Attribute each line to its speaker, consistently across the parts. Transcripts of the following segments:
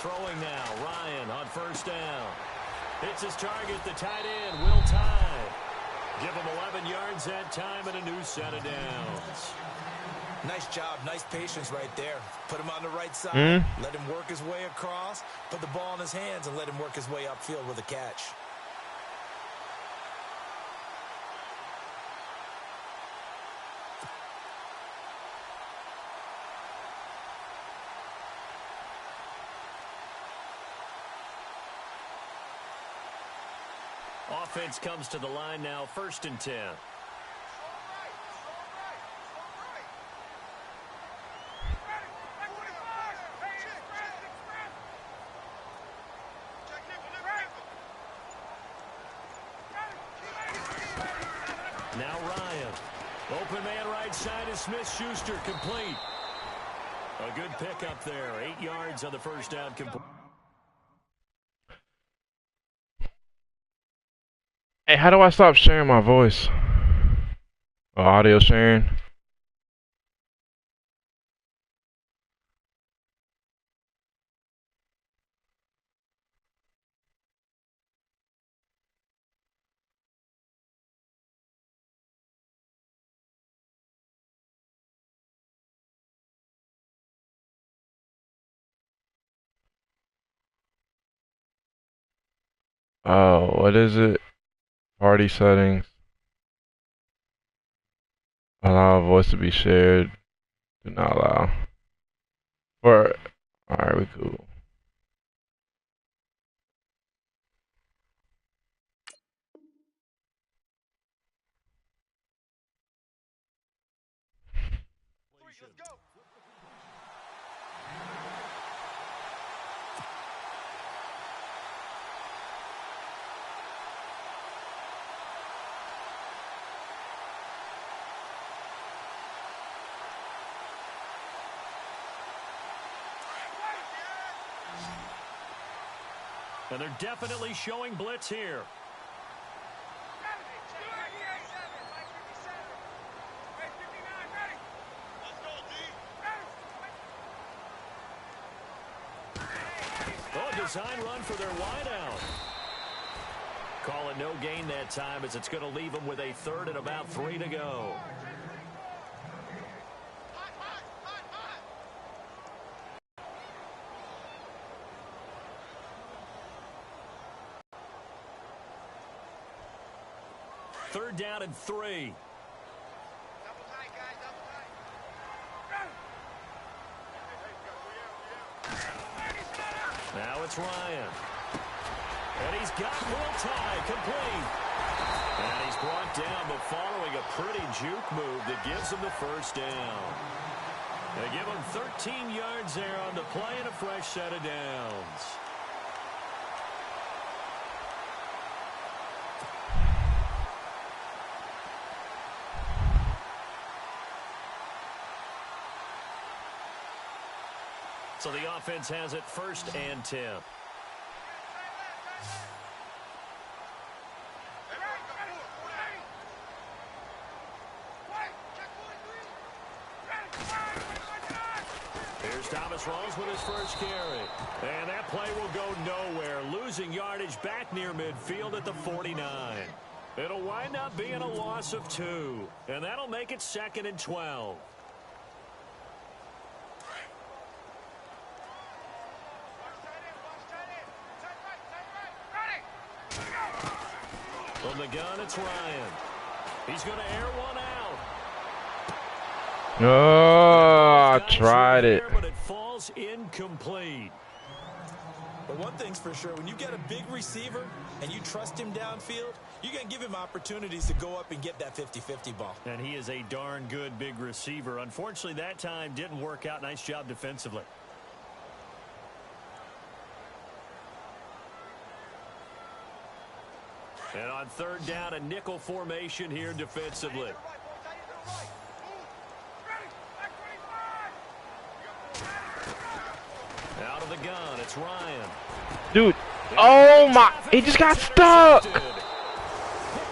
Speaker 1: throwing now. Ryan on first down. Hits his target, the tight end, Will Tye. Give him 11 yards that time and a new set of downs.
Speaker 2: Nice job, nice patience right there. Put him on the right side, let him work his way across, put the ball in his hands, and let him work his way upfield with a catch.
Speaker 1: Offense comes to the line now, 1st and 10. Now Ryan. Open man right side is Smith-Schuster, complete. A good pickup there. 8 yards on the first down complete.
Speaker 3: Hey, how do I stop sharing my voice? Or audio sharing? Oh, what is it? Party settings. Allow a voice to be shared. Do not allow. Alright, we cool.
Speaker 1: And they're definitely showing blitz here. Oh, design run for their wideout. Call it no gain that time as it's going to leave them with a 3rd and about 3 to go. Third down and 3. Now it's Ryan. And he's got Will Tye complete. And he's brought down, but following a pretty juke move that gives him the first down. They give him 13 yards there on the play and a fresh set of downs. So the offense has it 1st and 10. Here's Thomas Rawls with his first carry. And that play will go nowhere. Losing yardage back near midfield at the 49. It'll wind up being a loss of 2. And that'll make it 2nd and 12. From the gun, it's Ryan. He's going to air one out.
Speaker 3: Oh, I tried it.
Speaker 1: But it falls incomplete.
Speaker 2: But one thing's for sure, when you get a big receiver and you trust him downfield, you're going to give him opportunities to go up and get that 50-50 ball.
Speaker 1: And he is a darn good big receiver. Unfortunately, that time didn't work out. Nice job defensively. And on 3rd down, a nickel formation here defensively. Out of the gun, it's Ryan.
Speaker 3: Dude, oh my, he just got stuck.
Speaker 1: Picked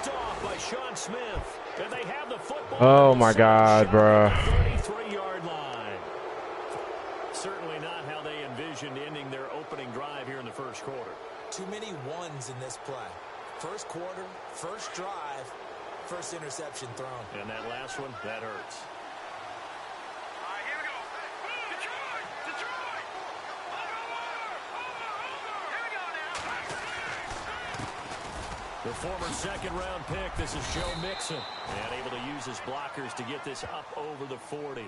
Speaker 1: off by Sean Smith. And they have the football.
Speaker 3: Oh my God, bro.
Speaker 1: 33-yard line. certainly not how they envisioned ending their opening drive here in the first quarter.
Speaker 2: Too many ones in this play. First quarter, first drive, first interception thrown.
Speaker 1: And that last one, that hurts.
Speaker 4: All right, here we go. Detroit! Detroit! Over! Here we go now.
Speaker 1: The former second-round pick, this is Joe Mixon. And able to use his blockers to get this up over the 40.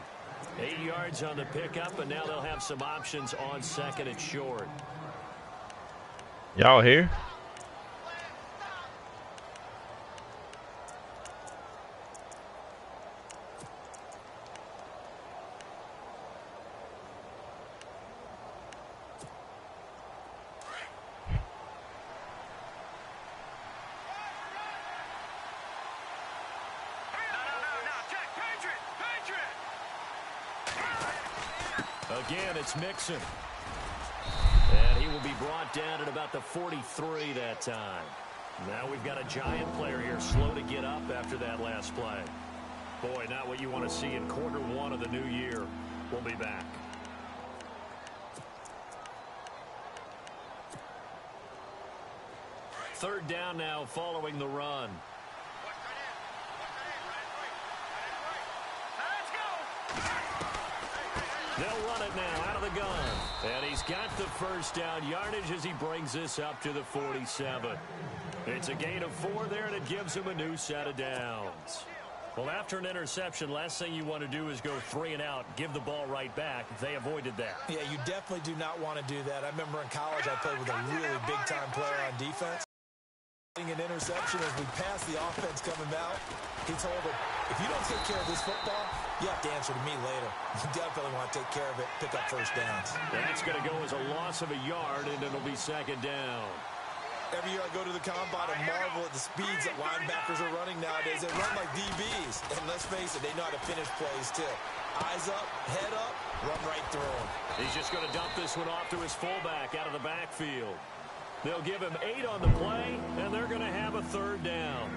Speaker 1: 8 yards on the pickup, and now they'll have some options on second and short.
Speaker 3: Y'all here?
Speaker 1: Again, it's Mixon. And he will be brought down at about the 43 that time. Now we've got a giant player here, slow to get up after that last play. Boy, not what you want to see in quarter one of the new year. We'll be back. Third down now following the run. They'll run it now out of the gun. And he's got the first down yardage as he brings this up to the 47. It's a gain of 4 there, and it gives him a new set of downs. Well, after an interception, last thing you want to do is go 3 and out, give the ball right back. They avoided that.
Speaker 2: Yeah, you definitely do not want to do that. I remember in college I played with a really big-time player on defense. An interception as we pass the offense coming out. He told him, if you don't take care of this football, you have to answer to me later. You definitely want to take care of it, pick up first downs.
Speaker 1: That's going to go as a loss of a yard, and it'll be second down.
Speaker 2: Every year I go to the combine and marvel at the speeds that linebackers are running nowadays. They run like DBs. And let's face it, they know how to finish plays too. Eyes up, head up, run right through them.
Speaker 1: He's just going to dump this one off to his fullback out of the backfield. They'll give him 8 on the play, and they're going to have a third down.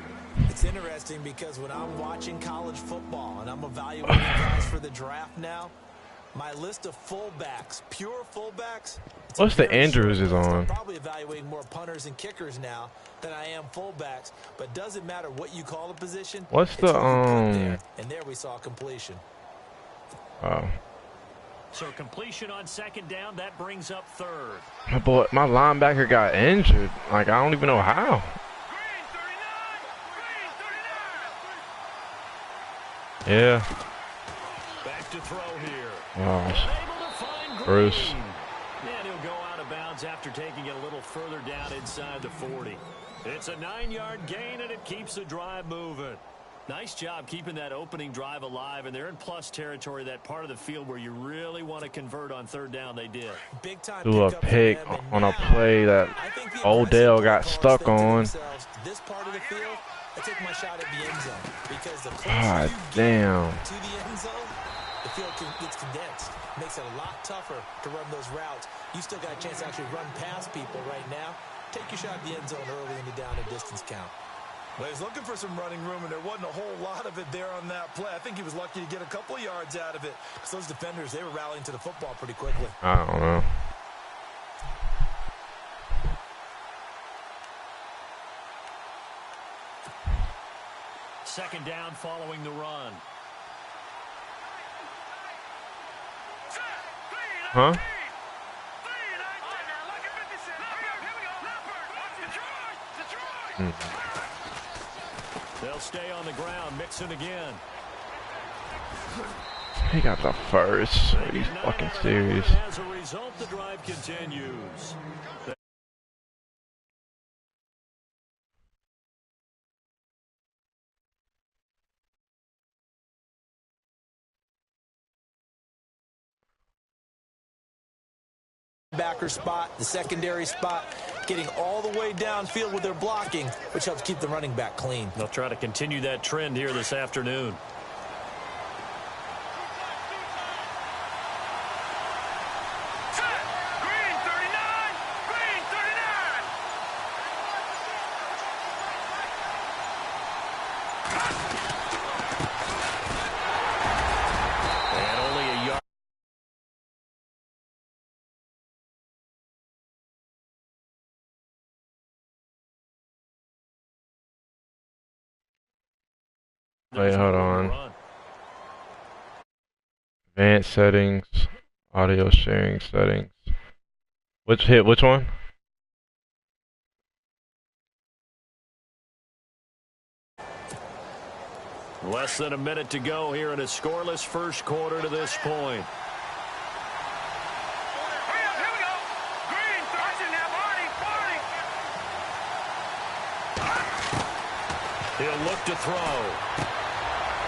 Speaker 2: It's interesting because when I'm watching college football and I'm evaluating guys for the draft now, my list of fullbacks, pure fullbacks.
Speaker 3: What's the Andrews is on?
Speaker 2: I'm probably evaluating more punters and kickers now than I am fullbacks, but doesn't matter what you call the position.
Speaker 3: What's the
Speaker 2: and there we saw completion.
Speaker 3: Oh.
Speaker 1: So completion on second down, that brings up third.
Speaker 3: My linebacker got injured. Like, I don't even know how. Yeah.
Speaker 1: Back to throw here.
Speaker 3: Oh, Bruce.
Speaker 1: And he'll go out of bounds after taking it a little further down inside the 40. It's a 9-yard gain, and it keeps the drive moving. Nice job keeping that opening drive alive, and they're in plus territory, that part of the field where you really want to convert on third down. They did.
Speaker 2: Big time
Speaker 3: Threw a pick on a play that Odell got stuck on.
Speaker 2: This part of the field, I take my shot at the end zone because the
Speaker 3: God damn.
Speaker 2: to the end zone, the field gets condensed. Makes it a lot tougher to run those routes. You still got a chance to actually run past people right now. Take your shot at the end zone early in the down and distance count.
Speaker 5: Well, he's looking for some running room, and there wasn't a whole lot of it there on that play. I think he was lucky to get a couple of yards out of it.
Speaker 2: Because those defenders, they were rallying to the football pretty quickly.
Speaker 3: I don't know.
Speaker 1: Second down following the run.
Speaker 3: Huh?
Speaker 1: They'll stay on the ground, Mixon again.
Speaker 3: He got the first. Are you fucking serious?
Speaker 1: As a result, the drive continues.
Speaker 2: Backer spot, the secondary spot, getting all the way downfield with their blocking, which helps keep the running back clean.
Speaker 1: They'll try to continue that trend here this afternoon.
Speaker 3: Wait, hold on. Advanced settings, audio sharing settings. Which one?
Speaker 1: Less than a minute to go here in a scoreless first quarter to this point.
Speaker 4: Here we go. Green, touching that body.
Speaker 1: He'll look to throw.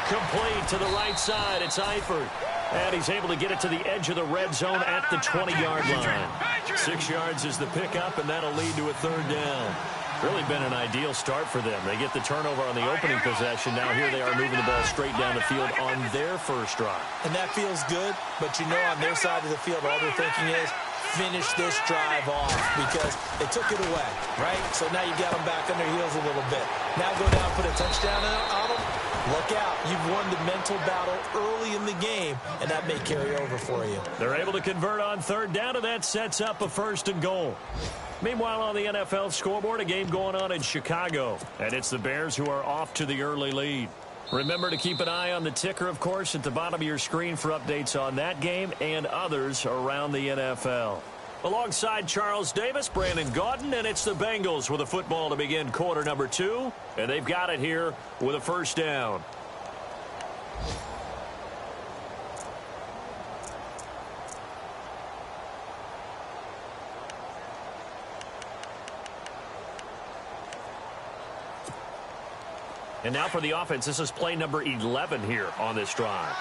Speaker 1: Complete to the right side. It's Eifert. And he's able to get it to the edge of the red zone at the 20-yard line. 6 yards is the pickup, and that'll lead to a third down. Really been an ideal start for them. They get the turnover on the opening possession. Now here they are moving the ball straight down the field on their first drive.
Speaker 2: And that feels good, but you know on their side of the field, all they're thinking is, finish this drive off because they took it away, right? So now you got them back on their heels a little bit. Now go down, put a touchdown on them. Look out. You've won the mental battle early in the game, and that may carry over for you.
Speaker 1: They're able to convert on third down, and that sets up a first and goal. Meanwhile, on the NFL scoreboard, a game going on in Chicago, and it's the Bears who are off to the early lead. Remember to keep an eye on the ticker, of course, at the bottom of your screen for updates on that game and others around the NFL. Alongside Charles Davis, Brandon Gaudin, and it's the Bengals with a football to begin quarter number 2, and they've got it here with a first down. And now for the offense, this is play number 11 here on this drive.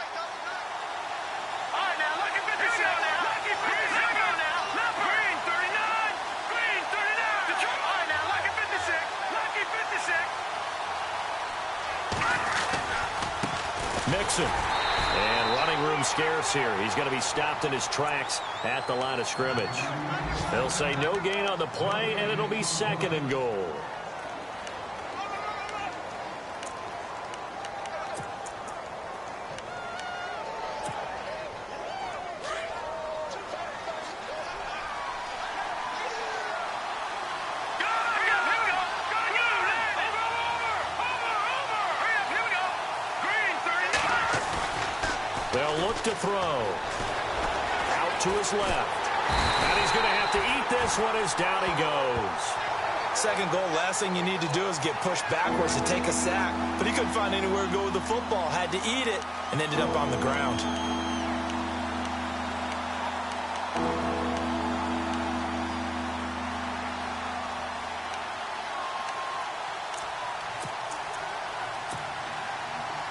Speaker 1: Mixon. And running room scarce here. He's going to be stopped in his tracks at the line of scrimmage. They'll say no gain on the play, and it'll be second and goal. They'll look to throw. Out to his left. And he's going to have to eat this one as down he goes.
Speaker 2: Second goal, last thing you need to do is get pushed backwards to take a sack. But he couldn't find anywhere to go with the football. Had to eat it and ended up on the ground.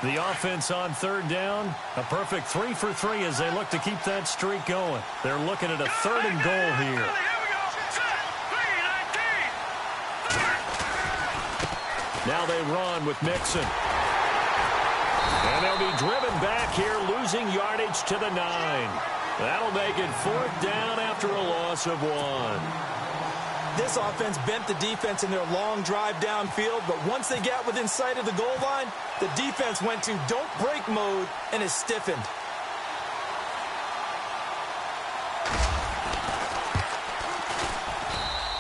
Speaker 1: The offense on third down, a perfect 3 for 3 as they look to keep that streak going. They're looking at a third and goal here. Now they run with Mixon. And they'll be driven back here, losing yardage to the 9. That'll make it fourth down after a loss of 1.
Speaker 2: This offense bent the defense in their long drive downfield, but once they got within sight of the goal line, the defense went to don't break mode and is stiffened.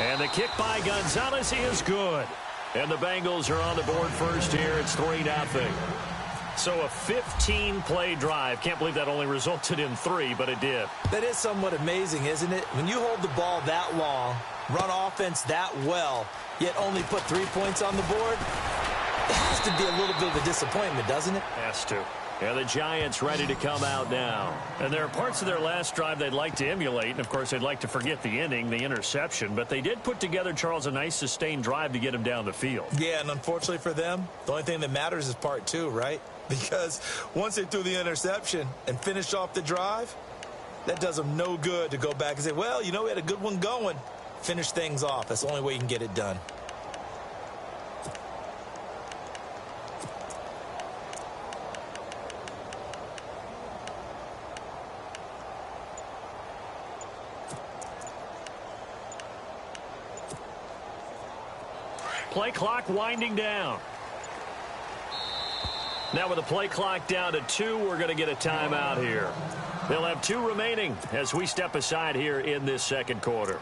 Speaker 1: And the kick by Gonzalez is good. And the Bengals are on the board first here. It's 3-0. So a 15-play drive. Can't believe that only resulted in 3, but it did.
Speaker 2: That is somewhat amazing, isn't it? When you hold the ball that long, run offense that well, yet only put 3 points on the board, it has to be a little bit of a disappointment, doesn't it?
Speaker 1: Has to. And the Giants ready to come out now. And there are parts of their last drive they'd like to emulate. And, of course, they'd like to forget the ending, the interception. But they did put together, Charles, a nice sustained drive to get him down the field.
Speaker 2: Yeah, and unfortunately for them, the only thing that matters is part 2, right? Because once they threw the interception and finished off the drive, that does them no good to go back and say, well, you know, we had a good one going. Finish things off. That's the only way you can get it done.
Speaker 1: Play clock winding down. Now with the play clock down to 2, we're going to get a timeout here. They'll have 2 remaining as we step aside here in this second quarter.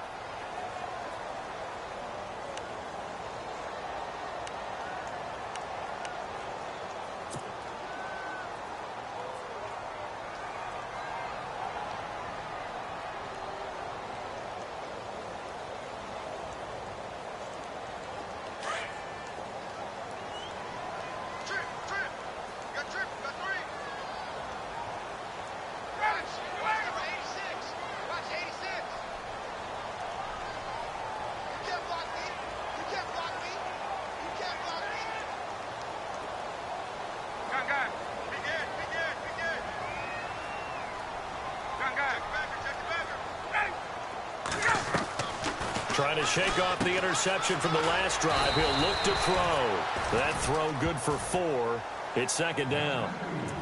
Speaker 1: Trying to shake off the interception from the last drive. He'll look to throw. That throw good for 4. It's second down.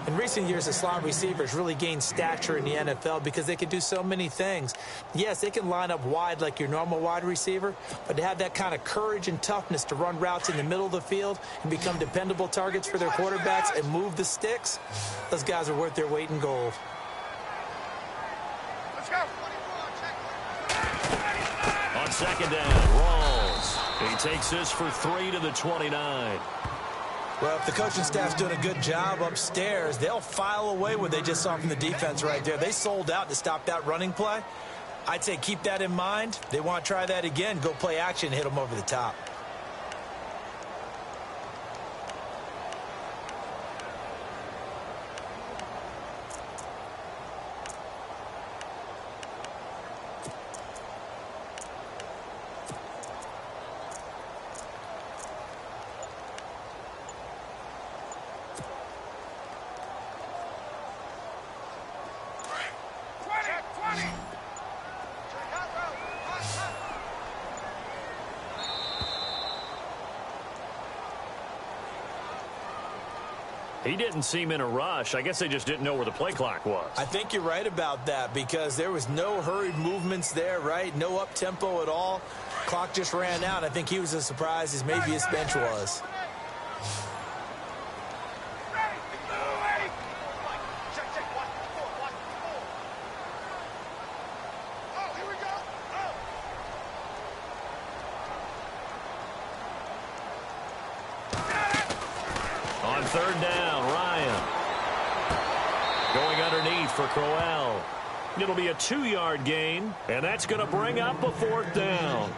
Speaker 2: In recent years, the slot receivers really gained stature in the NFL because they can do so many things. Yes, they can line up wide like your normal wide receiver, but to have that kind of courage and toughness to run routes in the middle of the field and become dependable targets for their quarterbacks and move the sticks, those guys are worth their weight in gold.
Speaker 4: Let's go.
Speaker 1: On second down, Rawls. He takes this for 3 to the 29.
Speaker 2: Well, if the coaching staff's doing a good job upstairs, they'll file away what they just saw from the defense right there. They sold out to stop that running play. I'd say keep that in mind. They want to try that again. Go play action, hit them over the top.
Speaker 1: He didn't seem in a rush. I guess they just didn't know where the play clock was.
Speaker 2: I think you're right about that because there was no hurried movements there, right? No up-tempo at all. Clock just ran out. I think he was as surprised as maybe his bench was.
Speaker 1: On third down, Ryan. Going underneath for Crowell. It'll be a 2-yard gain, and that's going to bring up a 4th down.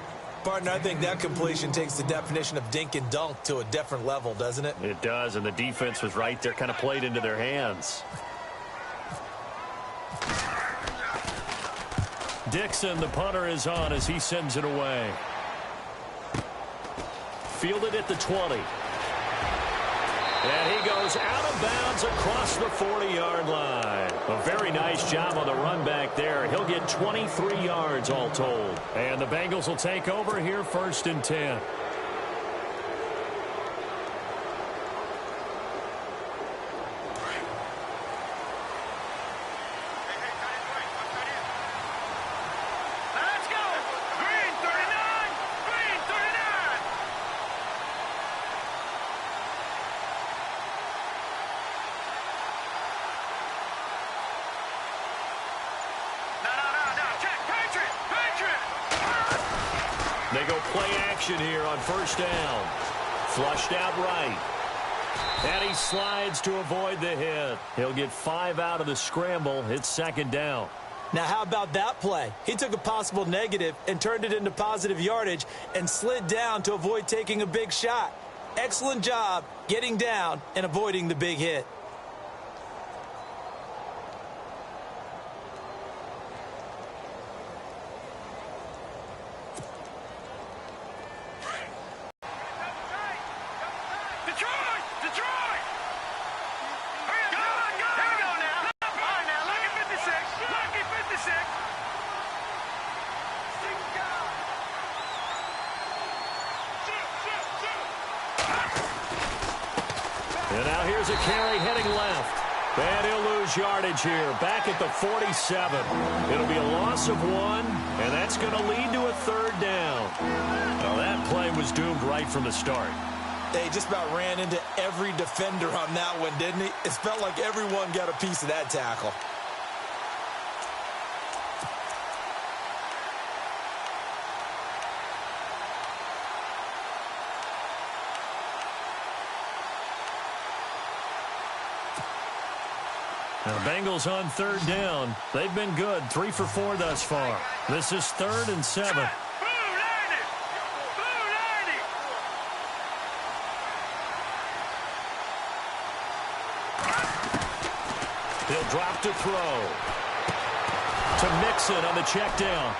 Speaker 2: Partner, I think that completion takes the definition of dink and dunk to a different level, doesn't it?
Speaker 1: It does, and the defense was right there, kind of played into their hands. Dixon, the punter, is on as he sends it away. Fielded at the 20. And he goes out of bounds across the 40-yard line. A very nice job on the run back there. He'll get 23 yards all told. And the Bengals will take over here 1st and 10.
Speaker 4: Let's go. Green 39. Green 39. No. Check. Patriot.
Speaker 1: They go play action here on 1st down. Flushed out right. And he slides to avoid the hit. He'll get 5 out of the scramble. It's 2nd down.
Speaker 2: Now, how about that play? He took a possible negative and turned it into positive yardage and slid down to avoid taking a big shot. Excellent job getting down and avoiding the big hit.
Speaker 4: Detroit. Go. Here we go now. All right, now, lucky 56. Lucky 56.
Speaker 1: And now here's a carry heading left. And he'll lose yardage here. Back at the 47. It'll be a loss of 1, and that's going to lead to a 3rd down. Well, that play was doomed right from the start.
Speaker 2: They just about ran into every defender on that one, didn't he? It felt like everyone got a piece of that tackle.
Speaker 1: Now, Bengals on 3rd down. They've been good, 3 for 4 thus far. This is 3rd and 7. He'll drop to throw. To Mixon on the check down.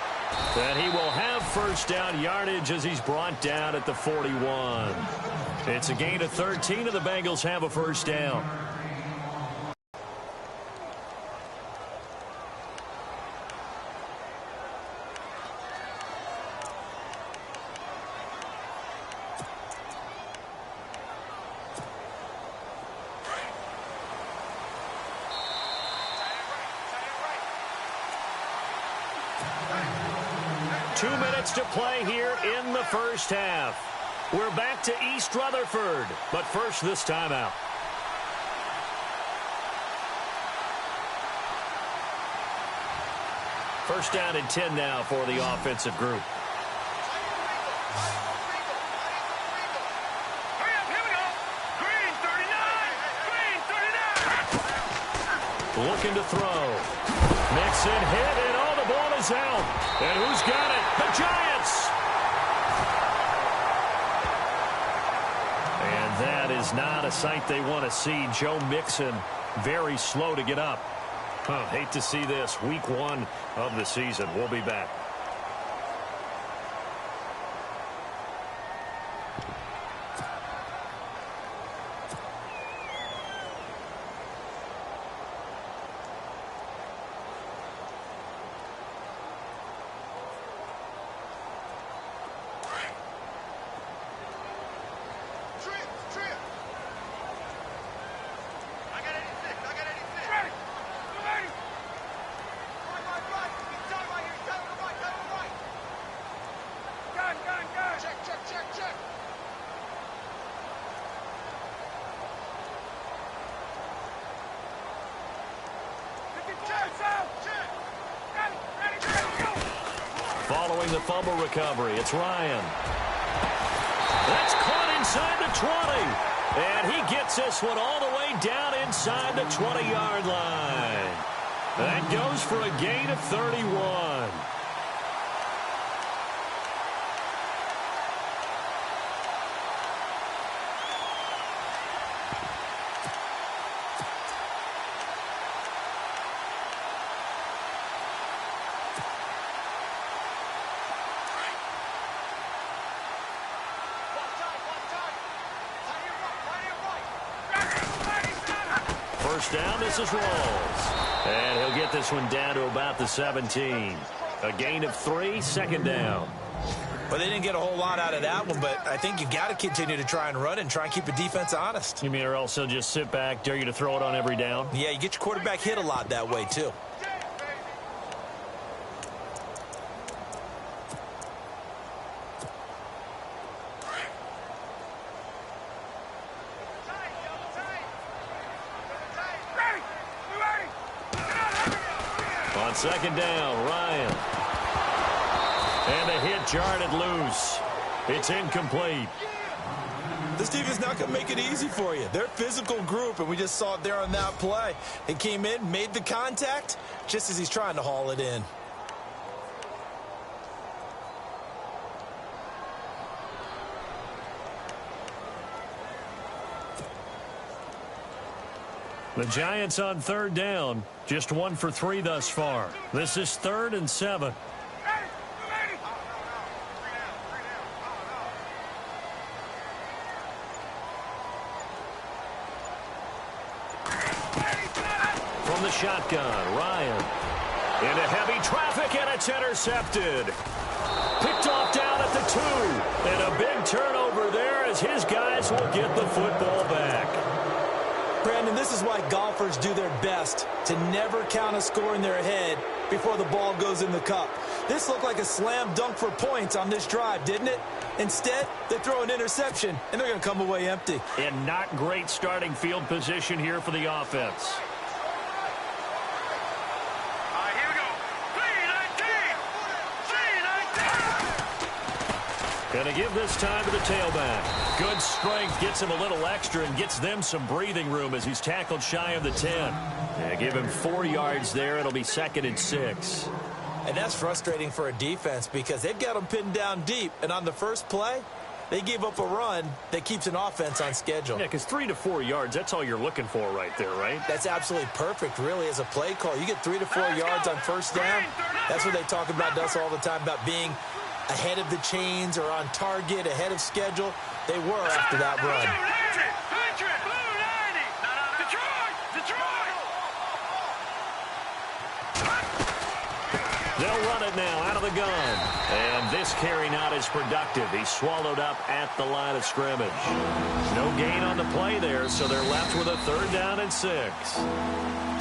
Speaker 1: And he will have 1st down yardage as he's brought down at the 41. It's a gain of 13, and the Bengals have a 1st down. 2 minutes to play here in the first half. We're back to East Rutherford, but first this timeout. First down and 10 now for the offensive group.
Speaker 4: Hurry up, here we go. Green 39. Green 39.
Speaker 1: Looking to throw. Mixon hit, and all the ball is out. And who's got it? The Giants. And that is not a sight they want to see. Joe Mixon very slow to get up. Hate to see this. Week 1 of the season. We'll be back. Following the fumble recovery, it's Ryan. That's caught inside the 20. And he gets this one all the way down inside the 20-yard line. That goes for a gain of 31. First down, this is Rawls. And he'll get this one down to about the 17. A gain of 3, second down.
Speaker 2: Well, they didn't get a whole lot out of that one, but I think you got to continue to try and run and try and keep the defense honest.
Speaker 1: You mean or else he'll just sit back, dare you to throw it on every down?
Speaker 2: Yeah, you get your quarterback hit a lot that way, too.
Speaker 1: On second down, Ryan. And the hit jarred it loose. It's incomplete.
Speaker 2: This defense not going to make it easy for you. They're a physical group, and we just saw it there on that play. He came in, made the contact, just as he's trying to haul it in.
Speaker 1: The Giants on third down. Just 1 for 3 thus far. This is 3rd and 7. From the shotgun, Ryan. Into heavy traffic, and it's intercepted. Picked off down at the 2. And a big turnover there as his guys will get the football back.
Speaker 2: Brandon, this is why golfers do their best to never count a score in their head before the ball goes in the cup. This looked like a slam dunk for points on this drive, didn't it? Instead, they throw an interception, and they're going to come away empty.
Speaker 1: And not great starting field position here for the offense.
Speaker 4: Here we go. 3-19.
Speaker 1: Going to give this time to the tailback. Good strength, gets him a little extra and gets them some breathing room as he's tackled shy of the 10. Yeah, give him 4 yards there. It'll be 2nd and 6.
Speaker 2: And that's frustrating for a defense because they've got them pinned down deep. And on the first play, they gave up a run that keeps an offense on schedule.
Speaker 1: Yeah, because 3 to 4 yards, that's all you're looking for right there, right?
Speaker 2: That's absolutely perfect, really, as a play call. You get 3 to 4 yards on first down. That's what they talk about us all the time, about being ahead of the chains or on target, ahead of schedule. They were after that run.
Speaker 4: Detroit!
Speaker 1: They'll run it now out of the gun. And this carry not as productive. He's swallowed up at the line of scrimmage. No gain on the play there, so they're left with a 3rd down and 6.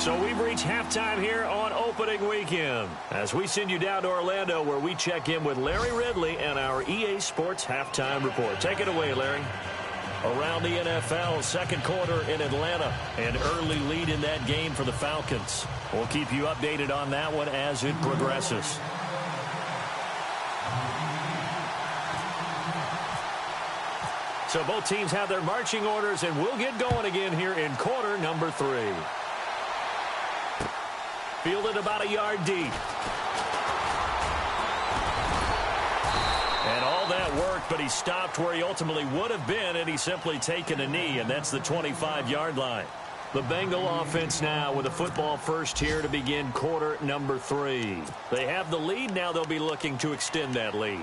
Speaker 1: So we've reached halftime here on opening weekend as we send you down to Orlando where we check in with Larry Ridley and our EA Sports Halftime Report. Take it away, Larry. Around the NFL, second quarter in Atlanta, an early lead in that game for the Falcons. We'll keep you updated on that one as it progresses. So both teams have their marching orders, and we'll get going again here in quarter number 3. Fielded about a yard deep. And all that worked, but he stopped where he ultimately would have been, and he's simply taken a knee, and that's the 25-yard line. The Bengal offense now with a football first here to begin quarter number 3. They have the lead. Now they'll be looking to extend that lead.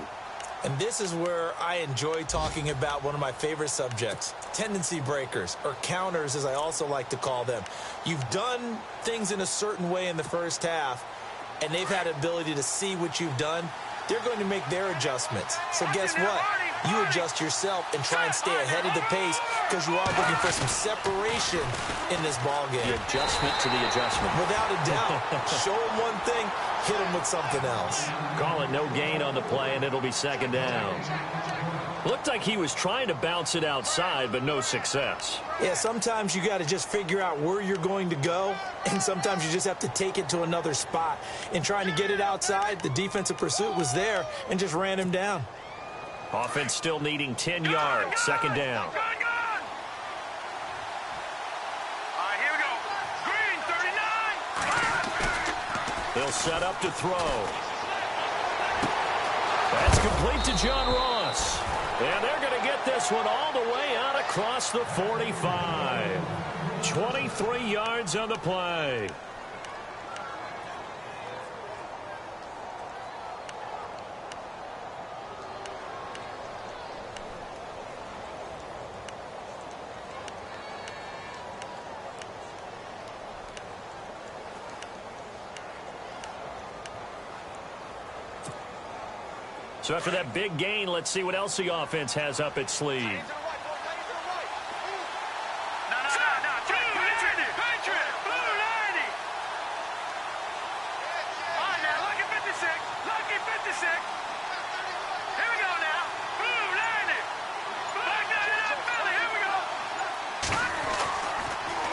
Speaker 2: And this is where I enjoy talking about one of my favorite subjects, tendency breakers, or counters as I also like to call them. You've done things in a certain way in the first half, and they've had the ability to see what you've done. They're going to make their adjustments. So guess what? You adjust yourself and try and stay ahead of the pace because you are looking for some separation in this ball game.
Speaker 1: The adjustment to the adjustment.
Speaker 2: Without a doubt. Show them one thing, hit them with something else.
Speaker 1: Call it no gain on the play, and it'll be 2nd down. Looked like he was trying to bounce it outside, but no success.
Speaker 2: Yeah, sometimes you got to just figure out where you're going to go, and sometimes you just have to take it to another spot. In trying to get it outside, the defensive pursuit was there and just ran him down.
Speaker 1: Offense still needing 10 yards, 2nd down.
Speaker 4: All right, here we go. Green, 39.
Speaker 1: They'll set up to throw. That's complete to John Ross. And they're going to get this one all the way out across the 45. 23 yards on the play. So after that big gain, let's see what else the offense has up its sleeve.
Speaker 4: No. Patriot. Blue 90. All right, now, lucky 56. Lucky 56. Here we go now. Blue 90. Black 99 Philly. Here we go.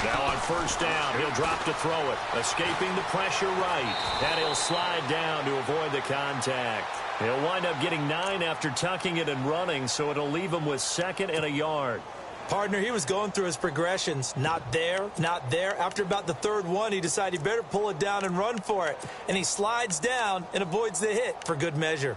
Speaker 1: Now on 1st down, he'll drop to throw it. Escaping the pressure right. And he'll slide down to avoid the contact. He'll wind up getting 9 after tucking it and running, so it'll leave him with 2nd and a yard.
Speaker 2: Partner, he was going through his progressions. Not there, not there. After about the 3rd one, he decided he better pull it down and run for it. And he slides down and avoids the hit for good measure.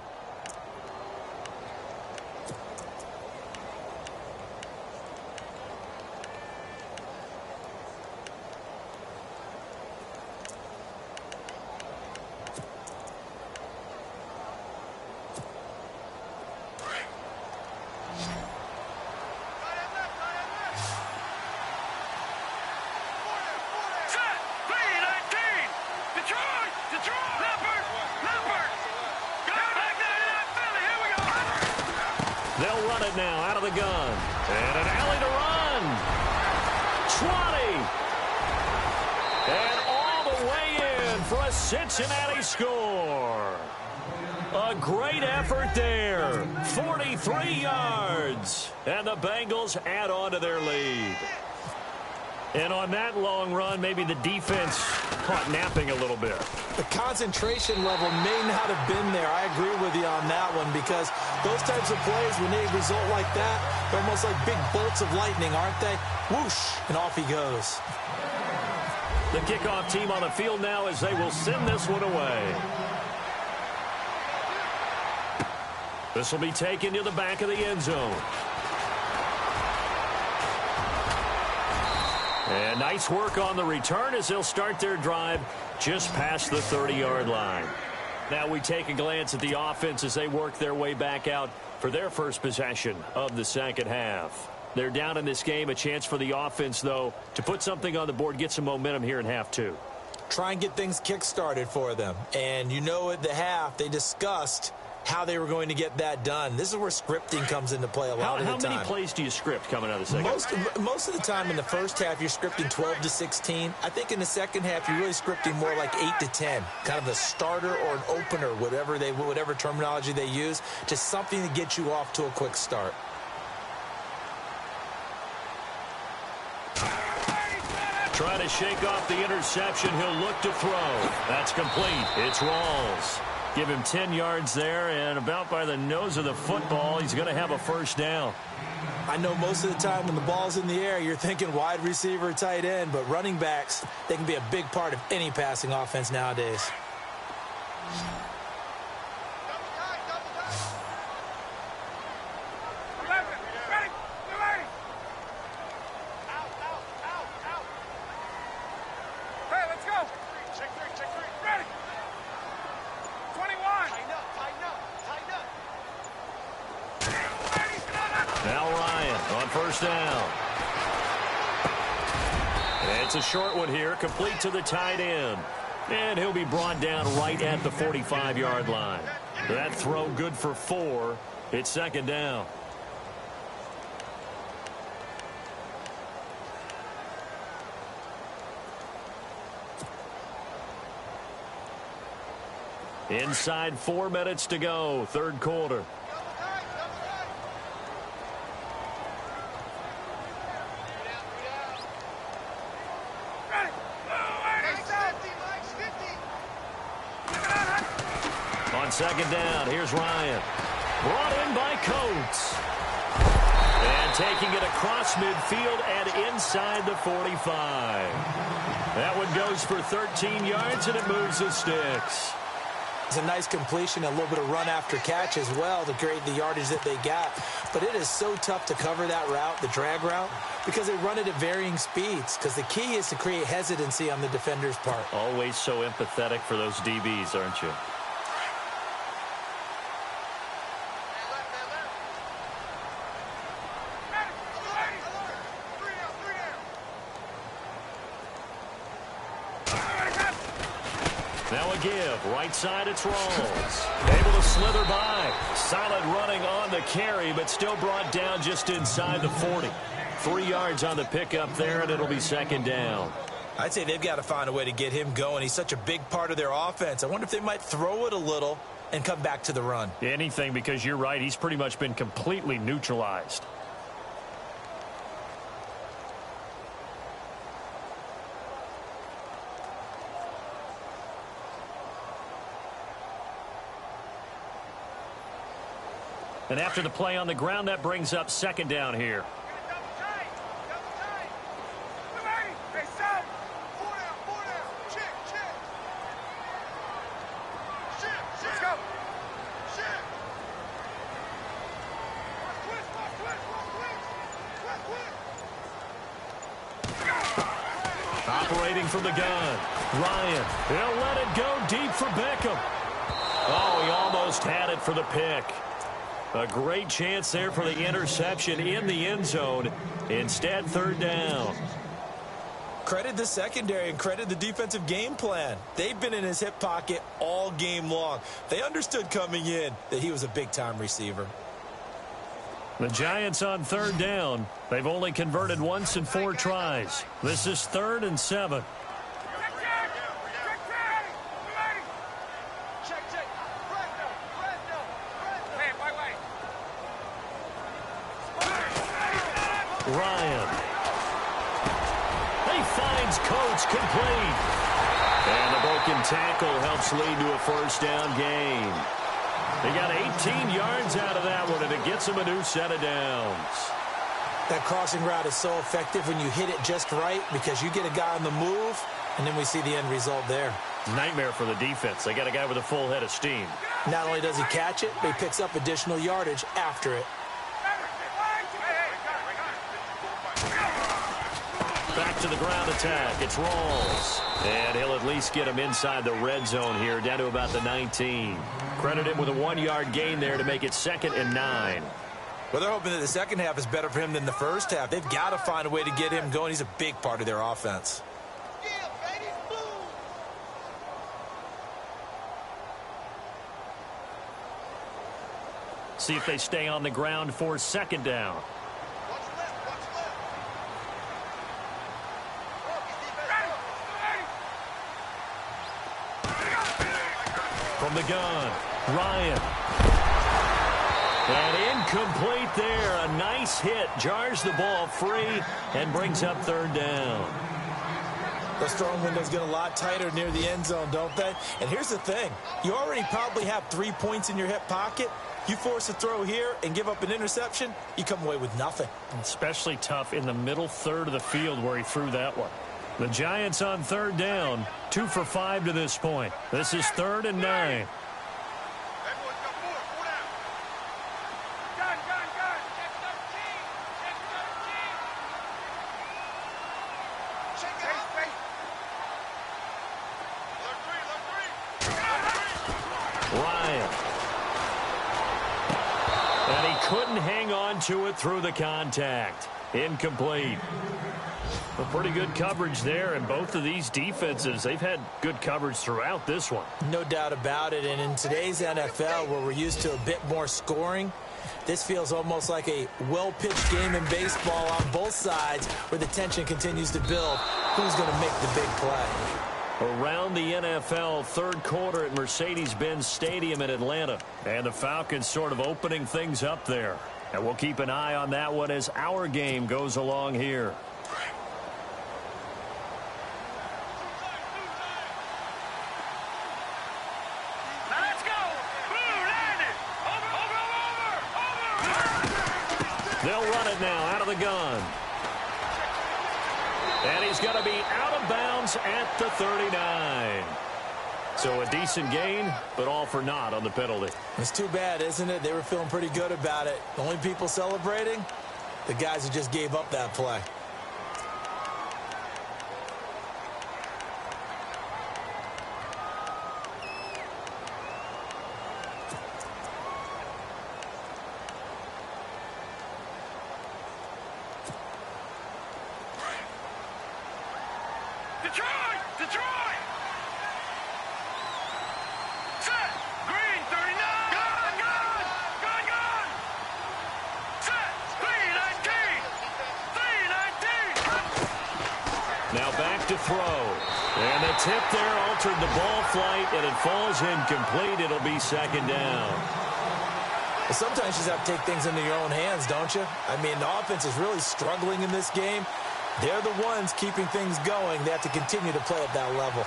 Speaker 1: They'll run it now out of the gun. And an alley to run. 20. And all the way in for a Cincinnati score. A great effort there. 43 yards. And the Bengals add on to their lead. And on that long run, maybe the defense caught napping a little bit.
Speaker 2: The concentration level may not have been there. I agree with you on that one because those types of plays, when they result like that, they're almost like big bolts of lightning, aren't they? Whoosh, and off he goes.
Speaker 1: The kickoff team on the field now as they will send this one away. This will be taken to the back of the end zone. And nice work on the return as they'll start their drive just past the 30-yard line. Now we take a glance at the offense as they work their way back out for their first possession of the second half. They're down in this game. A chance for the offense, though, to put something on the board, get some momentum here in half 2.
Speaker 2: try and get things kick-started for them. And you know at the half, they discussed how they were going to get that done. This is where scripting comes into play a lot of the time.
Speaker 1: How many plays do you script coming out of the second?
Speaker 2: Most of the time in the first half, you're scripting 12 to 16. I think in the second half, you're really scripting more like 8 to 10, kind of a starter or an opener, whatever terminology they use, just something to get you off to a quick start.
Speaker 1: Trying to shake off the interception. He'll look to throw. That's complete. It's Rawls. Give him 10 yards there, and about by the nose of the football, he's going to have a first down.
Speaker 2: I know most of the time when the ball's in the air, you're thinking wide receiver, tight end, but running backs, they can be a big part of any passing offense nowadays.
Speaker 1: Down. It's a short one here, complete to the tight end. And he'll be brought down right at the 45-yard line. That throw good for 4. It's second down. Inside 4 minutes to go, third quarter. Second down. Here's Ryan. Brought in by Coates. And taking it across midfield and inside the 45. That one goes for 13 yards, and it moves the sticks.
Speaker 2: It's a nice completion, a little bit of run after catch as well to create the yardage that they got. But it is so tough to cover that route, the drag route, because they run it at varying speeds. Because the key is to create hesitancy on the defender's part.
Speaker 1: Always so empathetic for those DBs, aren't you? Give. Right side, it's Rawls. Able to slither by. Solid running on the carry, but still brought down just inside the 40. 3 yards on the pickup there, and it'll be second down.
Speaker 2: I'd say they've got to find a way to get him going. He's such a big part of their offense. I wonder if they might throw it a little and come back to the run.
Speaker 1: Anything, because you're right. He's pretty much been completely neutralized. And after the play on the ground, that brings up second down here. Operating from the gun. Ryan, he'll let it go deep for Beckham. Oh, he almost had it for the pick. A great chance there for the interception in the end zone. Instead, third down.
Speaker 2: Credit the secondary and credit the defensive game plan. They've been in his hip pocket all game long. They understood coming in that he was a big-time receiver.
Speaker 1: The Giants on third down. They've only converted once in 4 tries. This is 3rd and 7. Ryan. He finds Coates complete. And the broken tackle helps lead to a first down gain. They got 18 yards out of that one, and it gets them a new set of downs.
Speaker 2: That crossing route is so effective when you hit it just right because you get a guy on the move, and then we see the end result there.
Speaker 1: Nightmare for the defense. They got a guy with a full head of steam.
Speaker 2: Not only does he catch it, but he picks up additional yardage after it.
Speaker 1: Back to the ground attack. It's Rawls. And he'll at least get him inside the red zone here, down to about the 19. Credit him with a 1-yard gain there to make it 2nd and 9.
Speaker 2: Well, they're hoping that the second half is better for him than the first half. They've got to find a way to get him going. He's a big part of their offense.
Speaker 1: See if they stay on the ground for second down. From the gun, Ryan. And incomplete there. A nice hit. Jars the ball free and brings up third down.
Speaker 2: Those throwing windows get a lot tighter near the end zone, don't they? And here's the thing. You already probably have 3 points in your hip pocket. You force a throw here and give up an interception, you come away with nothing.
Speaker 1: Especially tough in the middle third of the field where he threw that one. The Giants on third down, 2 for 5 to this point. This is 3rd and 9. Ryan. And he couldn't hang on to it through the contact. Incomplete. A pretty good coverage there, and both of these defenses, they've had good coverage throughout this one.
Speaker 2: No doubt about it, and in today's NFL, where we're used to a bit more scoring, this feels almost like a well-pitched game in baseball on both sides where the tension continues to build. Who's going to make the big play?
Speaker 1: Around the NFL, third quarter at Mercedes-Benz Stadium in Atlanta. And the Falcons sort of opening things up there. And we'll keep an eye on that one as our game goes along here. They'll run it now out of the gun. And he's going to be out of bounds at the 39. So a decent gain, but all for naught on the penalty.
Speaker 2: It's too bad, isn't it? They were feeling pretty good about it. The only people celebrating, the guys who just gave up that play.
Speaker 1: Now back to throw. And the tip there altered the ball flight, and it falls incomplete. It'll be second down.
Speaker 2: Well, sometimes you just have to take things into your own hands, don't you? I mean, the offense is really struggling in this game. They're the ones keeping things going. They have to continue to play at that level.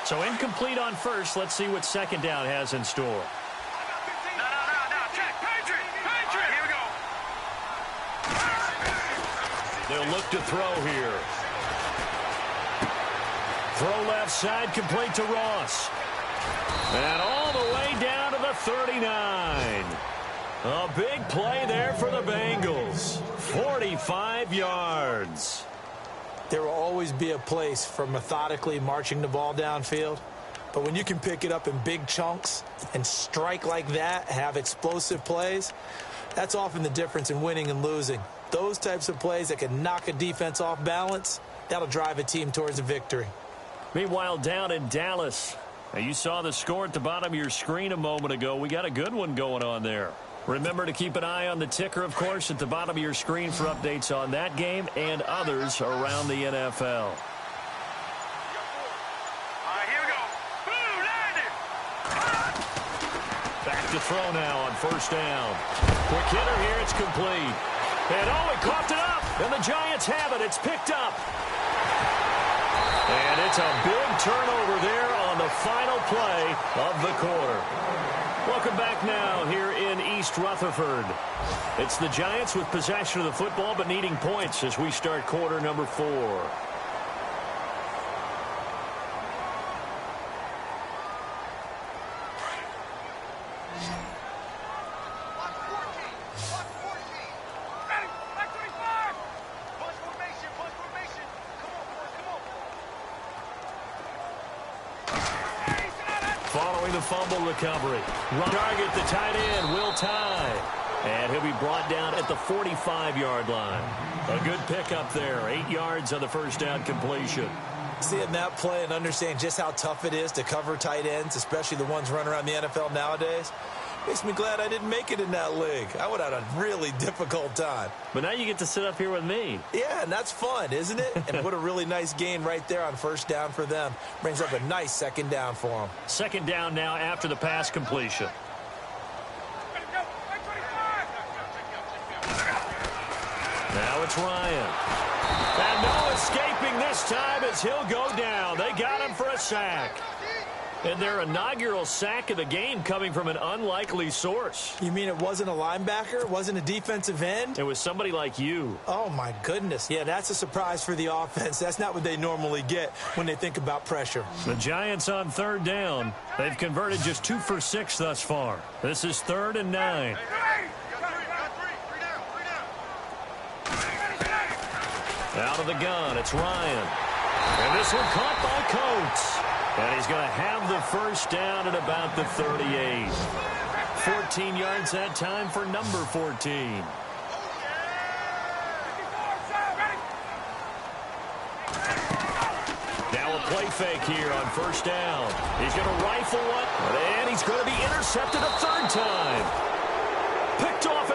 Speaker 1: So incomplete on first. Let's see what second down has in store.
Speaker 4: No. Check. Patriot. Here we go.
Speaker 1: They'll look to throw here. Throw left side, complete to Ross. And all the way down to the 39. A big play there for the Bengals. 45 yards.
Speaker 2: There will always be a place for methodically marching the ball downfield. But when you can pick it up in big chunks and strike like that, have explosive plays, that's often the difference in winning and losing. Those types of plays that can knock a defense off balance, that'll drive a team towards a victory.
Speaker 1: Meanwhile, down in Dallas, now you saw the score at the bottom of your screen a moment ago. We got a good one going on there. Remember to keep an eye on the ticker, of course, at the bottom of your screen for updates on that game and others around the NFL.
Speaker 4: All right, here we go. Boom, landed.
Speaker 1: Back to throw now on first down. Quick hitter here, it's complete. And he coughed it up, and the Giants have it. It's picked up. And it's a big turnover there on the final play of the quarter. Welcome back now here in East Rutherford. It's the Giants with possession of the football but needing points as we start quarter number 4. Following the fumble recovery. Target the tight end, Will Tye. And he'll be brought down at the 45-yard line. A good pickup there. 8 yards on the first down completion.
Speaker 2: Seeing that play and understanding just how tough it is to cover tight ends, especially the ones running around the NFL nowadays, makes me glad I didn't make it in that league. I would have had a really difficult time.
Speaker 1: But now you get to sit up here with me.
Speaker 2: Yeah, and that's fun, isn't it? And what a really nice gain right there on first down for them. Brings up a nice second down for them.
Speaker 1: Second down now after the pass completion. Now it's Ryan. And no escaping this time as he'll go down. They got him for a sack. And their inaugural sack of the game coming from an unlikely source.
Speaker 2: You mean it wasn't a linebacker? It wasn't a defensive end?
Speaker 1: It was somebody like you.
Speaker 2: Oh, my goodness. Yeah, that's a surprise for the offense. That's not what they normally get when they think about pressure.
Speaker 1: The Giants on third down. They've converted just 2 for 6 thus far. This is 3rd and 9. Out of the gun, it's Ryan. And this one caught by Coates. And he's going to have the first down at about the 38. 14 yards that time for number 14. Now a play fake here on first down. He's going to rifle one, and he's going to be intercepted a third time. Picked off